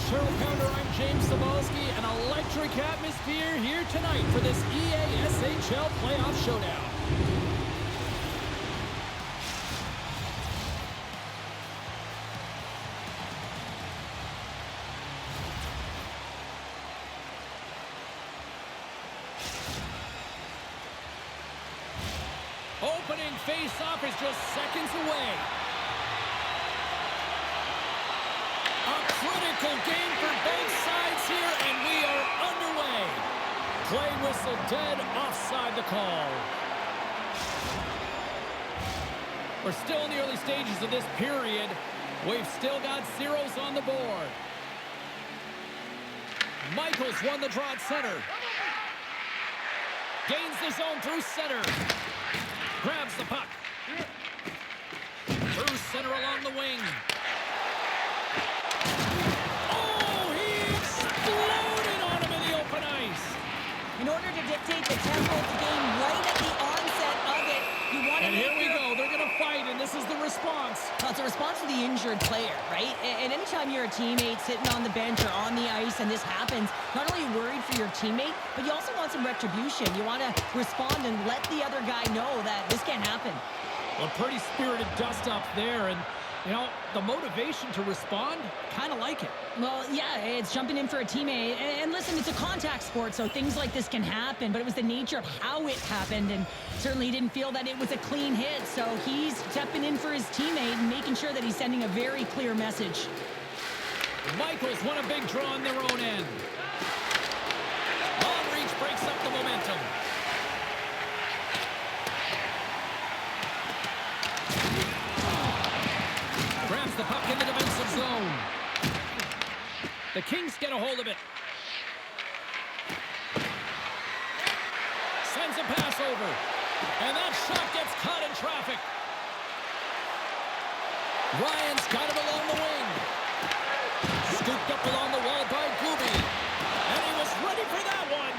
Turtle Pounder, I'm James Cebulski. An electric atmosphere here tonight for this EASHL Playoff Showdown. Opening face-off is just seconds away. A critical game for both sides here, and we are underway. Play whistle dead, offside the call. We're still in the early stages of this period. We've still got zeros on the board. Michaels won the draw at center. Gains the zone through center. Grabs the puck. Through center along the wing. Oh, he exploded on him in the open ice. In order to dictate the tempo of the game right at the onset of it, you want to... And here we go. They're going to fight, and this is the response. Well, it's a response to the injured player, right? And anytime you're a teammate sitting on the bench or on the ice and this happens, not only are you worried for your teammate, but you also want some retribution. You want to respond and let the other guy know that this can't happen. Well, pretty spirited dust-up there, and, you know, the motivation to respond, kind of like it. Well, yeah, it's jumping in for a teammate. And listen, it's a contact sport, so things like this can happen, but it was the nature of how it happened, and certainly he didn't feel that it was a clean hit, so he's stepping in for his teammate and making sure that he's sending a very clear message. Michaels won a big draw on their own end. Long reach breaks up the momentum. Grabs the puck in the defensive zone. The Kings get a hold of it. Sends a pass over. And that shot gets caught in traffic. Ryan's got it along the wing. Scooped up along the wall by Gooby. And he was ready for that one.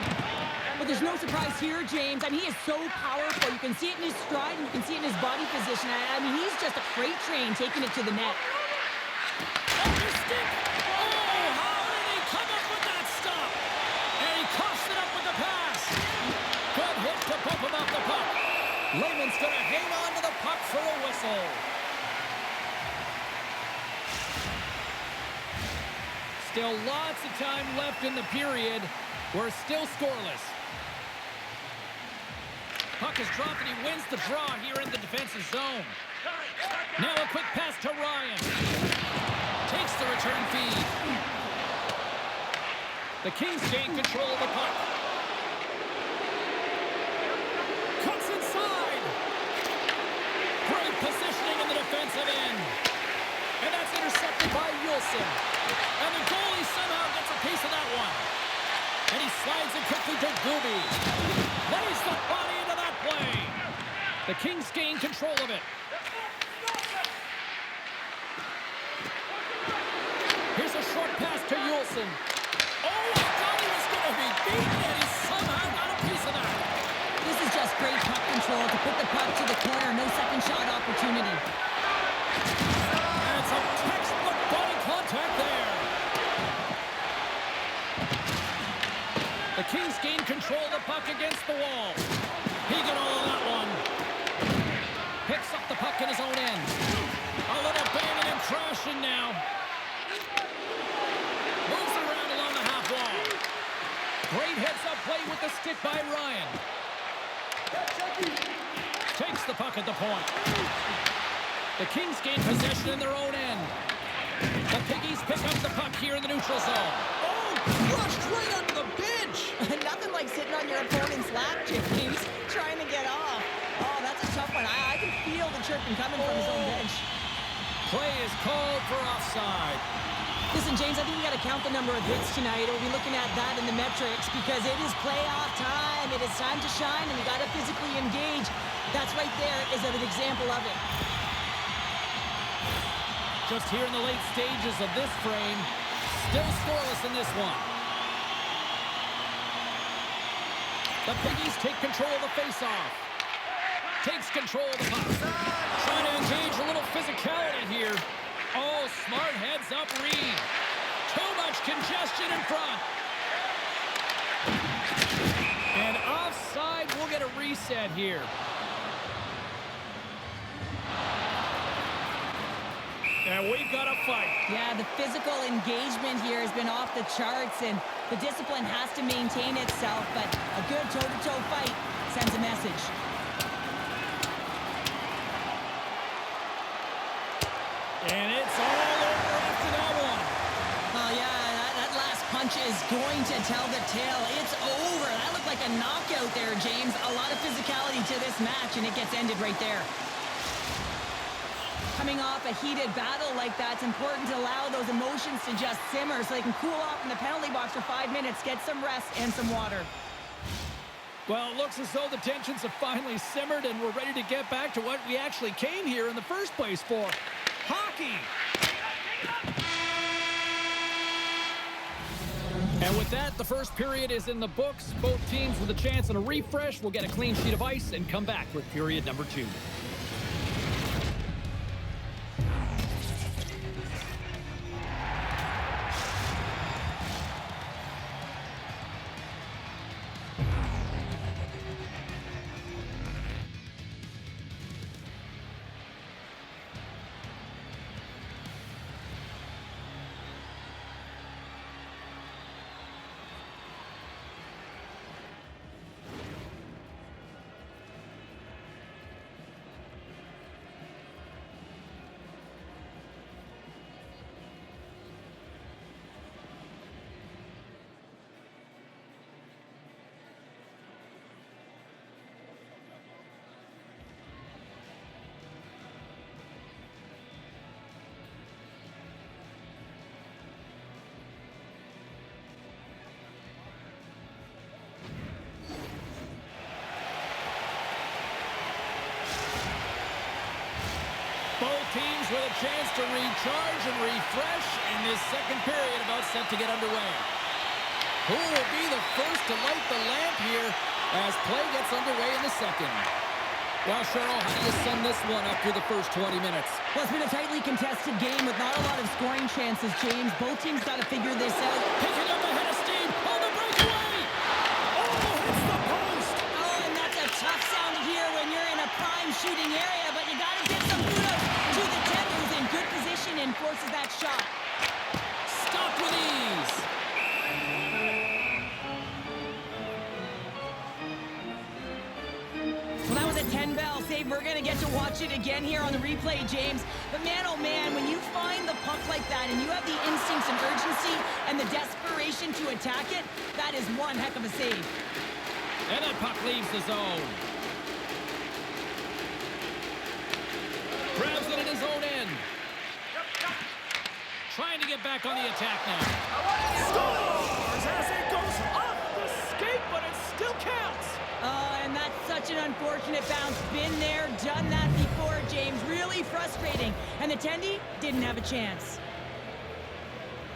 But there's no surprise here, James. I mean, he is so powerful. You can see it in his stride, and you can see it in his body position. I mean, he's just a freight train taking it to the net. Off his stick. Oh, how did he come up with that stop? And he coughs it up with the pass. Good hit to bump him off the puck. Lehman's going to hang on to the puck for a whistle. Still lots of time left in the period. We're still scoreless. Puck is dropped and he wins the draw here in the defensive zone. Now a quick pass to Ryan. Takes the return feed. The Kings gain control of the puck. Cuts inside. Great positioning in the defensive end. And that's intercepted by Wilson. And the goalie somehow gets a piece of that one. And he slides it quickly to Gooby. Lays the body into that play. The Kings gain control of it. Here's a short pass to Wilson. Oh, I thought he was going to be beaten, and he somehow got a piece of that. This is just great puck control to put the puck to the corner. No second shot opportunity. And it's a textbook body contact there. The Kings gain control of the puck against the wall. He got all of that one. Picks up the puck in his own end. A little banging and crashing now. Moves it around along the half wall. Great heads-up play with the stick by Ryan. Takes the puck at the point. The Kings gain possession in their own end. The Piggies pick up the puck here in the neutral zone. Oh, crushed right under the bench. Nothing like sitting on your opponent's lap, James, trying to get off. Oh, that's a tough one. I can feel the chirping coming from his own bench. Play is called for offside. Listen, James, I think you got to count the number of hits tonight. We'll be looking at that in the metrics because it is playoff time. It is time to shine, and you got to physically engage. That's right there is an example of it. Just here in the late stages of this frame, still scoreless in this one. The Piggies take control of the faceoff. Takes control of the puck. Trying to engage a little physicality here. Oh, smart heads-up read. Too much congestion in front. And offside, we'll get a reset here. And we've got a fight. Yeah, the physical engagement here has been off the charts, and the discipline has to maintain itself, but a good toe-to-toe fight sends a message. And it's all over after that one. Oh, yeah, that last punch is going to tell the tale. It's over. That looked like a knockout there, James. A lot of physicality to this match, and it gets ended right there. Coming off a heated battle like that, it's important to allow those emotions to just simmer so they can cool off in the penalty box for 5 minutes, get some rest and some water. Well, it looks as though the tensions have finally simmered and we're ready to get back to what we actually came here in the first place for. Hockey! And with that, the first period is in the books. Both teams with a chance and a refresh will get a clean sheet of ice and come back with period number 2. Both teams with a chance to recharge and refresh in this second period about set to get underway. Who will be the first to light the lamp here as play gets underway in the second? Well, Cheryl, how do you sum this one up through the first 20 minutes? Well, it's been a tightly contested game with not a lot of scoring chances, James. Both teams got to figure this out. Picking up ahead of steam on the breakaway! Oh, hits the post! Oh, and that's a tough sound to hear when you're in a prime shooting area, but you got to get some kudos to the Ted, who's in good position and forces that shot. Stopped with ease. Well, that was a 10-bell save. We're going to get to watch it again here on the replay, James. But man, oh man, when you find the puck like that and you have the instincts and urgency and the desperation to attack it, that is one heck of a save. And that puck leaves the zone. Grabs it in his own end. Trying to get back on the attack now. Scores as it goes off the skate, but it still counts. Oh, and that's such an unfortunate bounce. Been there, done that before, James. Really frustrating. And the Tendy didn't have a chance.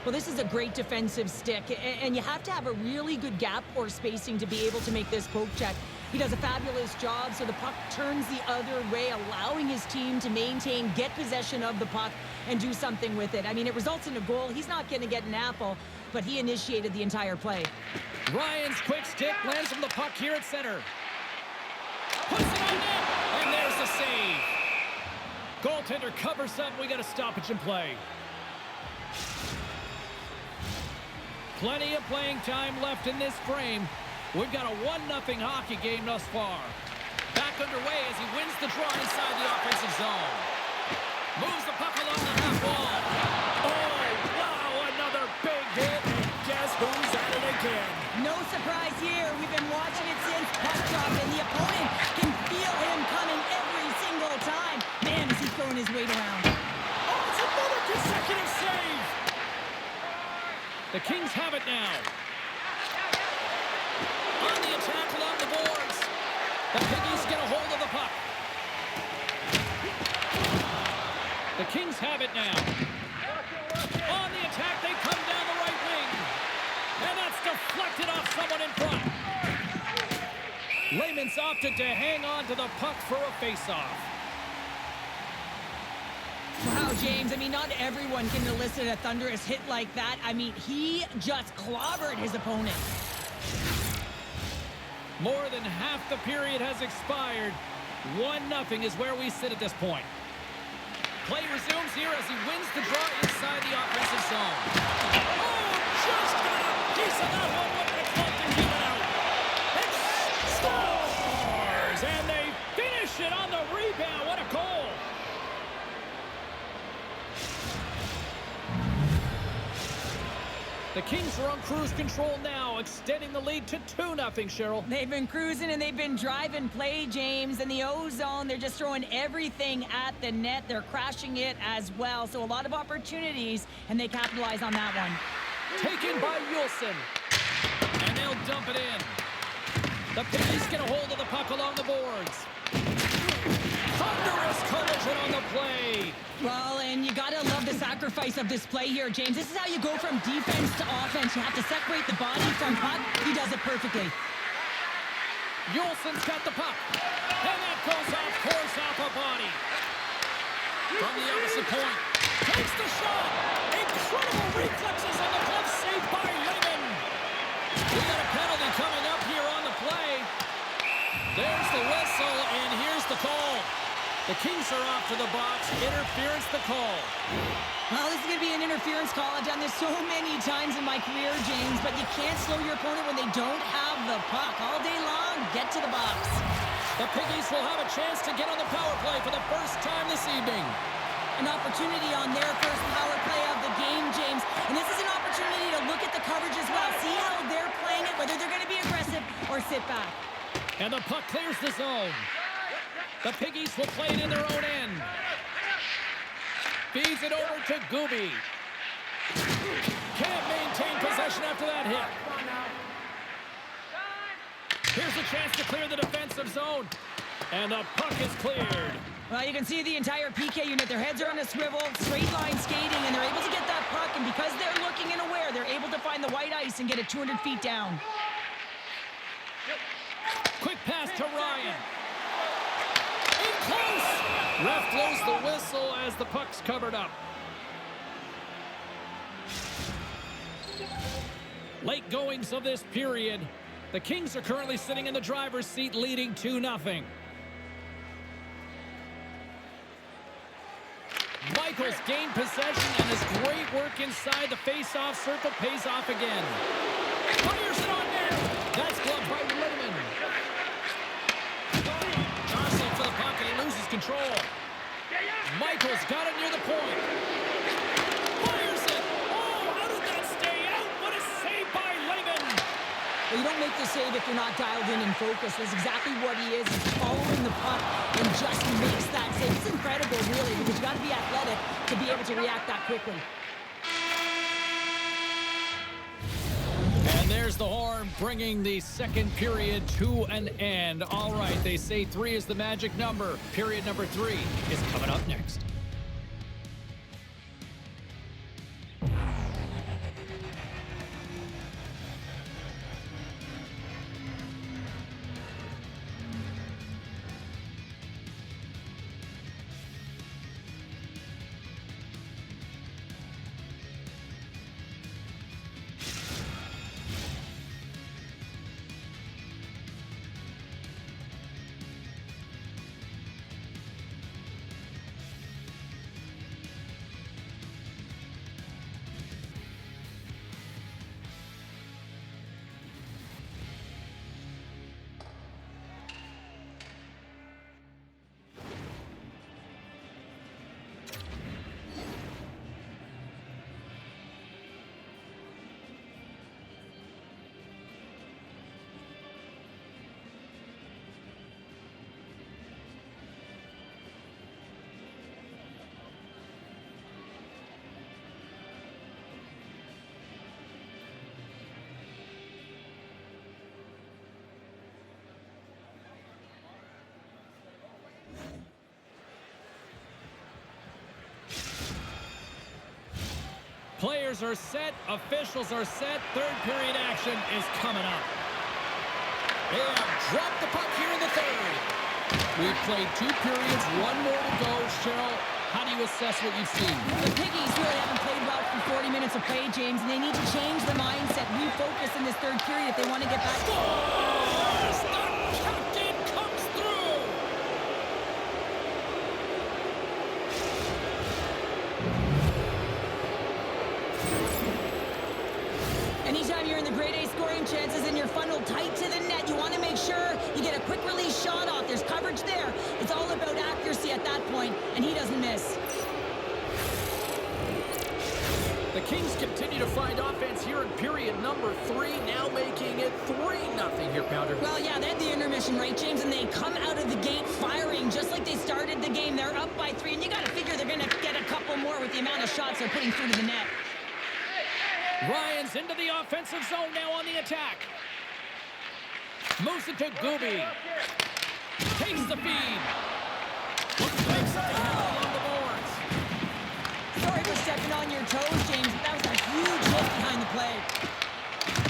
Well, this is a great defensive stick, and you have to have a really good gap or spacing to be able to make this poke check. He does a fabulous job, so the puck turns the other way, allowing his team to maintain, get possession of the puck, and do something with it. I mean, it results in a goal. He's not going to get an apple, but he initiated the entire play. Ryan's quick stick lands from the puck here at center. Puts it on net, and there's the save. Goaltender covers up. We got a stoppage in play. Plenty of playing time left in this frame. We've got a 1-0 hockey game thus far. Back underway as he wins the draw inside the offensive zone. Moves the puck along the half wall. Oh, wow, another big hit. And guess who's at it again? No surprise here. We've been watching it since puck drop, and the opponent can feel him coming every single time. Man, is he throwing his weight around. Oh, it's another consecutive save. The Kings have it now. On the attack along the boards. The Piggies get a hold of the puck. The Kings have it now. On the attack, they come down the right wing. And that's deflected off someone in front. Layman's opted to hang on to the puck for a face-off. Wow, James. I mean, not everyone can elicit a thunderous hit like that. I mean, he just clobbered his opponent. More than half the period has expired. 1-0 is where we sit at this point. Play resumes here as he wins the draw inside the offensive zone. Oh, just got a piece of that one with the club to keep it out. It scores! And they finish it on the rebound. What a goal! The Kings are on cruise control now, extending the lead to 2-0, Cheryl. They've been cruising and they've been driving play, James. In the O-zone, they're just throwing everything at the net. They're crashing it as well. So a lot of opportunities, and they capitalize on that one. Taken by Yulson. And they'll dump it in. The Piggies get a hold of the puck along the boards. Thunderous collision on the play. Well, and you gotta love the sacrifice of this play here, James. This is how you go from defense to offense. You have to separate the body from puck. He does it perfectly. Yulson's got the puck. And that goes off course off a body. From the opposite point. Takes the shot. Incredible reflexes on the glove saved by Lehman. We got a penalty coming up here on the play. There's the whistle, and here's the call. The Kings are off to the box. Interference the call. Well, this is going to be an interference call. I've done this so many times in my career, James, but you can't slow your opponent when they don't have the puck. All day long, get to the box. The Piggies will have a chance to get on the power play for the first time this evening. An opportunity on their first power play of the game, James. And this is an opportunity to look at the coverage as well. See how they're playing it, whether they're going to be aggressive or sit back. And the puck clears the zone. The Piggies will play it in their own end. Feeds it over to Gooby. Can't maintain possession after that hit. Here's a chance to clear the defensive zone. And the puck is cleared. Well, you can see the entire PK unit. Their heads are on a swivel, straight line skating, and they're able to get that puck. And because they're looking and aware, they're able to find the white ice and get it 200 feet down. Quick pass to Ryan. In close. Ref blows the whistle as the puck's covered up. Late goings of this period. The Kings are currently sitting in the driver's seat, leading 2-0. Michaels gained possession, and his great work inside the face-off circle pays off again. Fires it on there. That's gloved by Lehman. Jostling for the puck, and he loses control. Michaels got it near the point. Fires it. Oh, how did that stay out? What a save by Lehman. Well, you don't make the save if you're not dialed in and focused. That's exactly what he is. He's following the puck and just makes that save. It's incredible, really, because you got to be athletic to be able to react that quickly. And there's the horn, bringing the second period to an end. All right, they say 3 is the magic number. Period number 3 is coming up next. Players are set, officials are set, third period action is coming up. They have dropped the puck here in the third. We've played 2 periods, 1 more to go. Cheryl, How do you assess what you've seen? The Piggies really haven't played well for 40 minutes of play, James, and they need to change the mindset, refocus in this third period if they want to get back. Scores! The captain comes through! Anytime you're in the grade A scoring chances and you're funneled tight to the net, you want to make sure you get a quick release shot off. There's coverage there. It's all about accuracy at that point, and he doesn't miss. The Kings continue to find offense here in period number 3, now making it 3-0 here, Pounder. Well, yeah, they had the intermission, right, James? And they come out of the gate firing just like they started the game. They're up by 3, and you got to figure they're going to get a couple more with the amount of shots they're putting through to the net. Ryan's into the offensive zone now on the attack. Moves it to Gooby. Takes the feed. Takes it to him along the boards. Sorry for stepping on your toes, James, but that was a huge hit behind the play.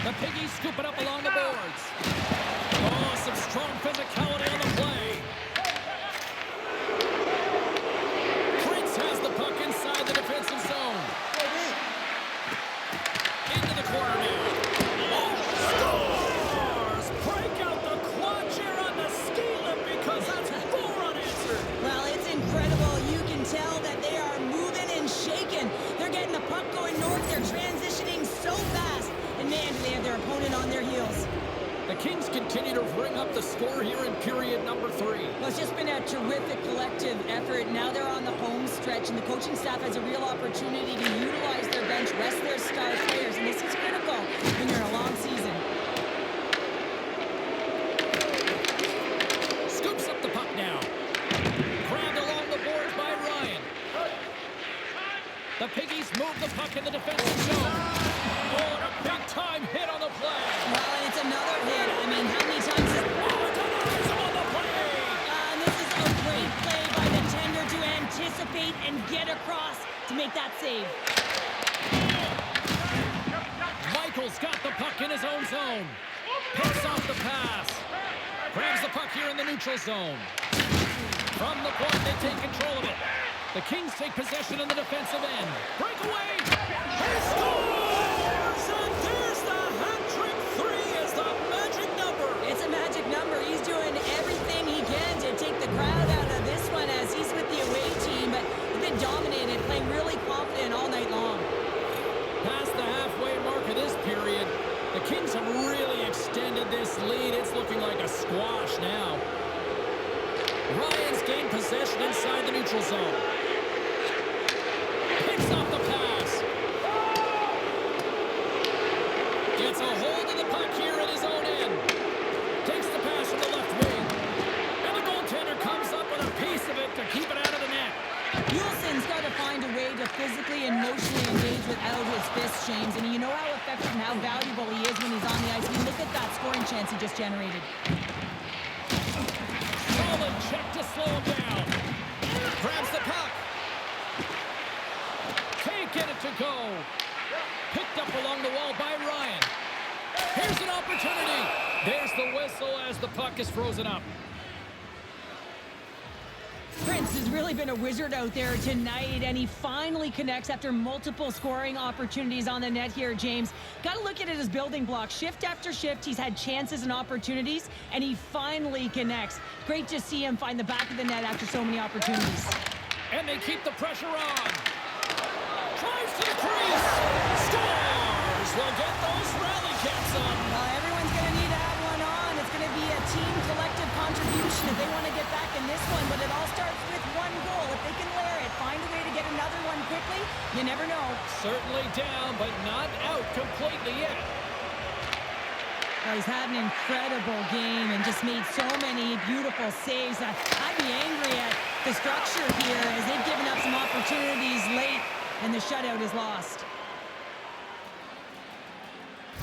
The Piggies scoop it up along the boards. Oh, some strong physicality on the play. Prince has the puck inside the defensive zone. Into the corner now. Oh, scores! Break out the quad chair on the ski lift because that's 4 unanswered. Well, it's incredible. You can tell that they are moving and shaking. They're getting the puck going north. They're transitioning so fast. And man, do they have their opponent on their heels. The Kings continue to bring up the score here in period number 3. Well, it's just been a terrific collective effort. Now they're on the home stretch, and the coaching staff has a real opportunity to utilize their bench, rest their star players, and this is critical when you're in a long season. Scoops up the puck now. Grabbed along the boards by Ryan. The Piggies move the puck in the defensive zone. Oh, and a big-time hit on the play. Well, and it's another hit. I mean, how many times is... Oh, denies him on the play. And this is a great play by the tender to anticipate and get across to make that save. Michael's got the puck in his own zone. Picks off the pass. Grabs the puck here in the neutral zone. From the point, they take control of it. The Kings take possession in the defensive end. Breakaway. He scores! And there's the hat-trick 3 as the magic number. It's a magic number. He's doing everything he can to take the crowd out of this one as he's with the away team, but he's been dominated, playing really confident all night long. Past the halfway mark of this period, the Kings have really extended this lead. It's looking like a squash now. Ryan's gained possession inside the neutral zone. Picks off the pass. Gets a hold of the puck here at his own end. Takes the pass from the left wing. And the goaltender comes up with a piece of it to keep it out of the net. Yuleson's got to find a way to physically and emotionally engage without his fists, James. And you know how effective and how valuable he is when he's on the ice. I mean, look at that scoring chance he just generated. Solid check to slow him down. Grabs the puck. Can't get it to go. Picked up along the wall by Ryan. Here's an opportunity. There's the whistle as the puck is frozen up. Prince has really been a wizard out there tonight, and he finally connects after multiple scoring opportunities on the net here, James. Got to look at it as building blocks. Shift after shift, he's had chances and opportunities, and he finally connects. Great to see him find the back of the net after so many opportunities. And they keep the pressure on. Drives to the crease. Scores! We'll get those rally caps on. Everyone's going to need to have one on. It's going to be a team collective contribution if they want to get back in this one, but it all starts with one goal. If they can layer it, find a way to get another one quickly, you never know. Certainly down, but not out completely yet. Well, he's had an incredible game and just made so many beautiful saves. I'd be angry at the structure here as they've given up some opportunities late and the shutout is lost.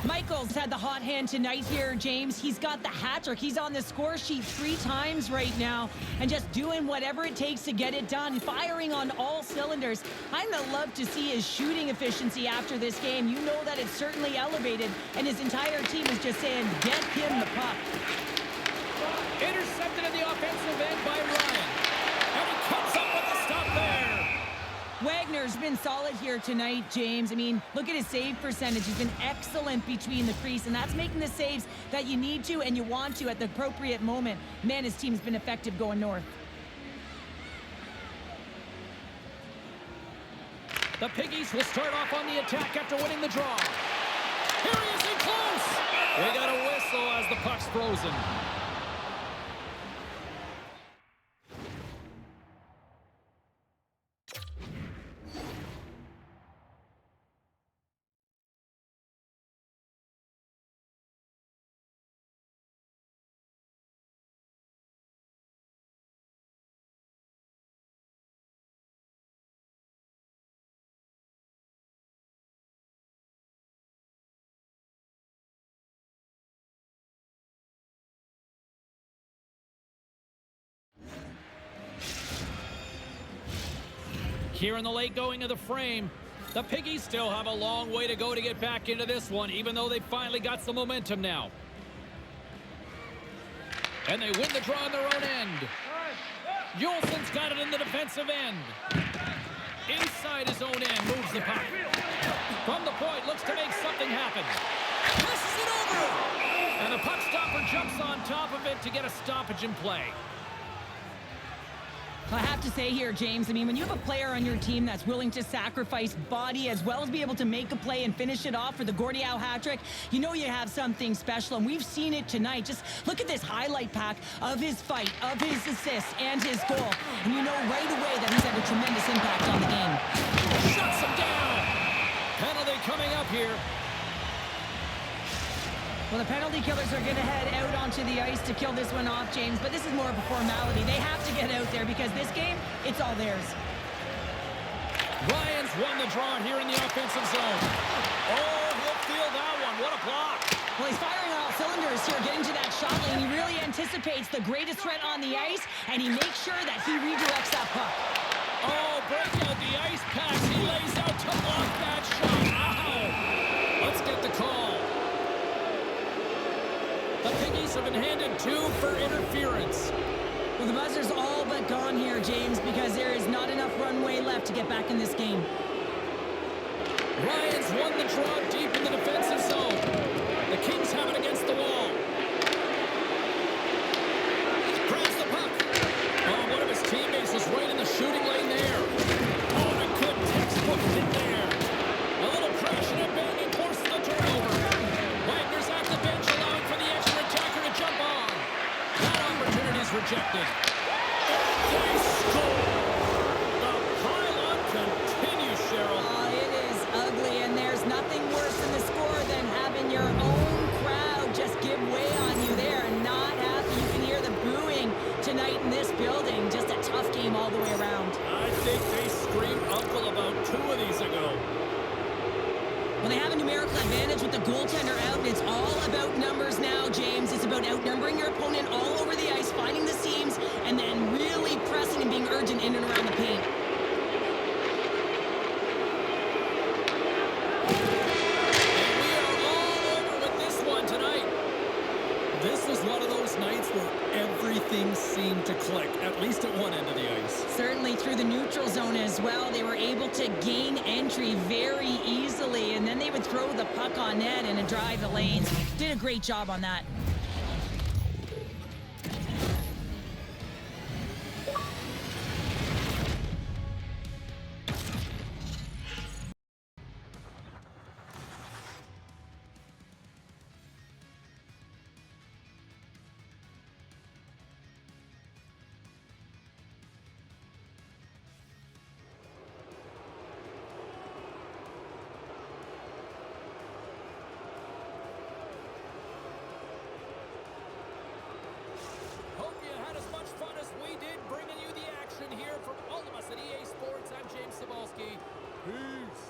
Michael's had the hot hand tonight here, James. He's got the hat trick. He's on the score sheet 3 times right now and just doing whatever it takes to get it done, firing on all cylinders. I'd love to see his shooting efficiency after this game. You know that it's certainly elevated, and his entire team is just saying, get him the puck. Intercepted in the offensive end by Ryan. And he comes up with the stop there. been solid here tonight, James. I mean, look at his save percentage. He's been excellent between the crease, and that's making the saves that you need to and you want to at the appropriate moment. Man, his team's been effective going north. The Piggies will start off on the attack after winning the draw. Here he is in close. We got a whistle as the puck's frozen. Here in the late going of the frame, the Piggies still have a long way to go to get back into this one, even though they finally got some momentum now. And they win the draw on their own end. Yulson's got it in the defensive end. Inside his own end, moves the puck. From the point, looks to make something happen. Passes it over! And the puck stopper jumps on top of it to get a stoppage in play. I have to say here, James, I mean, when you have a player on your team that's willing to sacrifice body as well as be able to make a play and finish it off for the Gordie Howe hat trick, you know you have something special, and we've seen it tonight. Just look at this highlight pack of his fight, of his assists, and his goal, and you know right away that he's had a tremendous impact on the game. Shuts him down! Penalty coming up here. Well, the penalty killers are going to head out onto the ice to kill this one off, James, but this is more of a formality. They have to get out there because this game, it's all theirs. Ryan's won the draw here in the offensive zone. Oh, he'll feel that one. What a block. Well, he's firing on all cylinders here, getting to that shot lane. He really anticipates the greatest threat on the ice, and he makes sure that he redirects that puck. Oh, breaking out the ice pass. He lays out to block that shot. Ow! Let's get the call. The Piggies have been handed 2 for interference. Well, the buzzer's all but gone here, James, because there is not enough runway left to get back in this game. Ryan's won the draw deep in the defensive zone. The Kings have it against the wall. Grabs the puck. Oh, one of his teammates was right in the shooting lane there. Oh, a good textbook hit there. A little crashing and banging forces the turnover. Wagner's at the bench, allowing for the extra attacker to jump on. That opportunity is rejected. And they score. The pile-on continues, Cheryl. It is ugly, and there's nothing worse in the score than having your own crowd just give way on you there and not happy. You can hear the booing tonight in this building. Just a tough game all the way around. I think they screamed uncle about 2 of these ago. Well, they have a numerical advantage with the goaltender out, and it's all about numbers now, James. It's about outnumbering your opponent all over the ice, finding the seams, and then really pressing and being urgent in and around the paint. And we are all over with this one tonight. This was one of those nights where everything seemed to click, at least at one end of the ice. Certainly through the neutral zone as well. They were able to gain entry very easily, and then they would throw the puck on net and drive the lanes. Did a great job on that. Hope you had as much fun as we did bringing you the action here from all of us at EA Sports. I'm James Cybulski. Peace.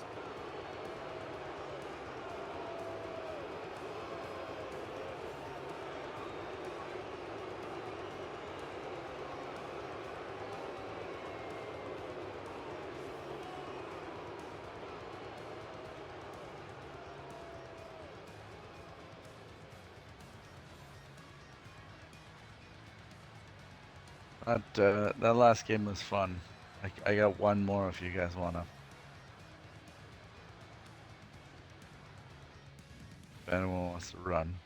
That last game was fun. I got one more if you guys wanna. anyone wants to run.